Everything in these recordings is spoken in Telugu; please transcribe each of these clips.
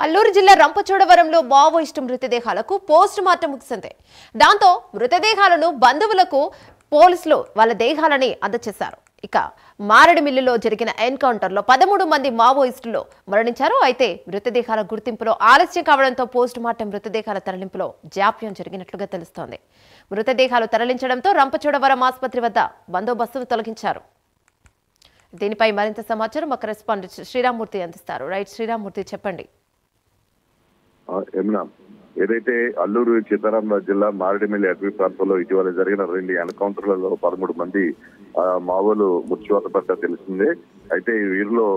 అల్లూరు జిల్లా రంపచోడవరంలో మావోయిస్టు మృతదేహాలకు పోస్ట్ మార్టం ముగిసింది. దాంతో మృతదేహాలను బంధువులకు పోలీసులు వాళ్ళ దేహాలని అందజేశారు. ఇక మారేడుమిల్లిలో జరిగిన ఎన్కౌంటర్లో 13 మంది మావోయిస్టులు మరణించారు. అయితే మృతదేహాల గుర్తింపులో ఆలస్యం కావడంతో పోస్ట్ మార్టం మృతదేహాల తరలింపులో జాప్యం జరిగినట్లుగా తెలుస్తోంది. మృతదేహాలు తరలించడంతో రంపచోడవరం ఆసుపత్రి వద్ద బందోబస్తును తొలగించారు. దీనిపై మరింత సమాచారం మా కరెస్పాండెంట్ శ్రీరామ్మూర్తి అందిస్తారు. రైట్ శ్రీరామ్మూర్తి, చెప్పండి. ఏదైతే అల్లూరు సీతారామరాజు జిల్లా మారేడుమిల్లి అటవీ ప్రాంతంలో ఇటీవల జరిగిన 2 ఎన్కౌంటర్లలో 13 మంది మావోలు మృత్యువాత పడ్డా తెలిసిందే. అయితే వీరిలో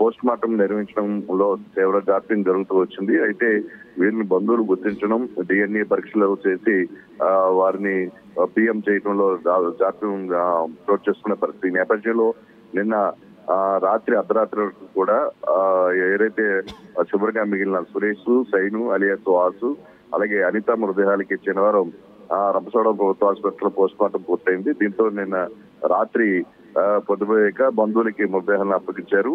పోస్ట్ మార్టం నిర్వహించడంలో తీవ్ర జాప్యం జరుగుతూ వచ్చింది. అయితే వీరిని బంధువులు గుర్తించడం, DNA పరీక్షలు చేసి వారిని పిఎం చేయడంలో జాప్యం చోటు చేసుకునే పరిస్థితి. ఈ నేపథ్యంలో నిన్న రాత్రి అర్ధరాత్రి వరకు కూడా ఏదైతే చివరిగా మిగిలిన సురేష్, సైను అలియాస్ వాసు, అలాగే అనిత మృతదేహాలకి శనివారం రంపచోడవరం ప్రభుత్వ ఆసుపత్రిలో పోస్ట్ మార్టం పూర్తయింది. దీంతో నిన్న రాత్రి పొద్దుపోయాక బంధువులకి మృతదేహాలను అప్పగించారు.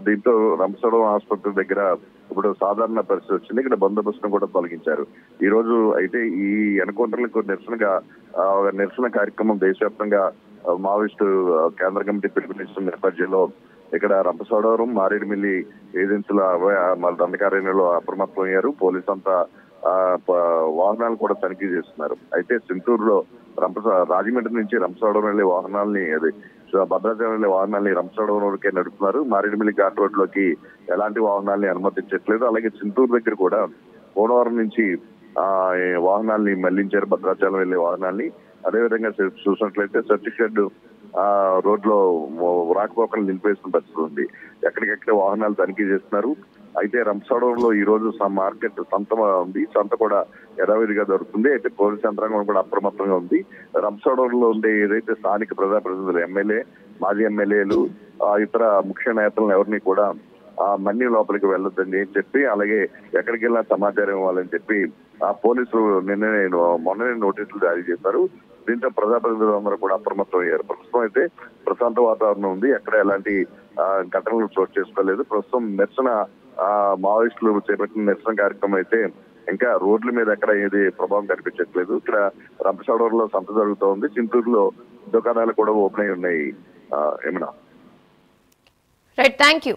దీంతో రంపచోడవరం ఆసుపత్రి దగ్గర ఇప్పుడు సాధారణ పరిస్థితి వచ్చింది. ఇక్కడ బందోబస్తును కూడా తొలగించారు. ఈ రోజు అయితే ఈ ఎన్కౌంటర్లకు నిరసన కార్యక్రమం దేశవ్యాప్తంగా మావోయిస్టు కేంద్ర కమిటీ పిలుపునిస్తున్న నేపథ్యంలో ఇక్కడ రంపచోడవరం, మారేడుమిల్లి ఏజెన్సీల దండకారణ్యంలో అప్రమత్తమయ్యారు. పోలీసు అంతా వాహనాలు కూడా తనిఖీ చేస్తున్నారు. అయితే సింతూరులో రాజమండ్రి నుంచి రంపచోడవరం వెళ్లే వాహనాలని, భద్రాచలం వెళ్లే వాహనాలని రంపచోడవరం వరకే నడుపుతున్నారు. మారేడుమిల్లి ఘాట్ రోడ్ లోకి ఎలాంటి వాహనాలని అనుమతించట్లేదు. అలాగే సింతూరు దగ్గర కూడా కోనవరం నుంచి వాహనాల్ని మళ్లించారు, భద్రాచలం వెళ్లే వాహనాల్ని. అదేవిధంగా చూసినట్లయితే సర్టిఫికెట్ రోడ్ లో రాకపోకలు నిలిపేసిన పరిస్థితి ఉంది. ఎక్కడికెక్కడ వాహనాలు తనిఖీ చేస్తున్నారు. అయితే రంపచోడవరంలో ఈ రోజు మార్కెట్ సంత ఉంది. సంత కూడా యథావిధిగా దొరుకుతుంది. అయితే పోలీస్ యంత్రాంగం కూడా అప్రమత్తంగా ఉంది. రంపచోడవరంలో ఉండే ఏదైతే స్థానిక ప్రజాప్రతినిధులు, ఎమ్మెల్యే, మాజీ ఎమ్మెల్యేలు, ఇతర ముఖ్య నేతలను ఎవరిని కూడా మన్ని లోపలికి వెళ్ళొద్దని చెప్పి, అలాగే ఎక్కడికి వెళ్ళినా సమాచారం ఇవ్వాలని చెప్పి పోలీసులు మొన్ననే నోటీసులు జారీ చేశారు. దీంతో ప్రజాప్రతినిధులు అందరూ కూడా అప్రమత్తం అయ్యారు. ప్రస్తుతం అయితే ప్రశాంత వాతావరణం ఉంది. ఎక్కడ ఎలాంటి ఘటనలు చోటు చేసుకోలేదు. ప్రస్తుతం నిరసన మావోయిస్టులు చేపట్టిన నిరసన కార్యక్రమం అయితే ఇంకా రోడ్ల మీద ఎక్కడ ఏది ప్రభావం కనిపించట్లేదు. ఇక్కడ రంపచోడవరంలో సంత జరుగుతోంది. చింతూరులో దుకాణాలు కూడా ఓపెన్ అయి ఉన్నాయి. ఏమన్నా రైట్, థ్యాంక్ యూ.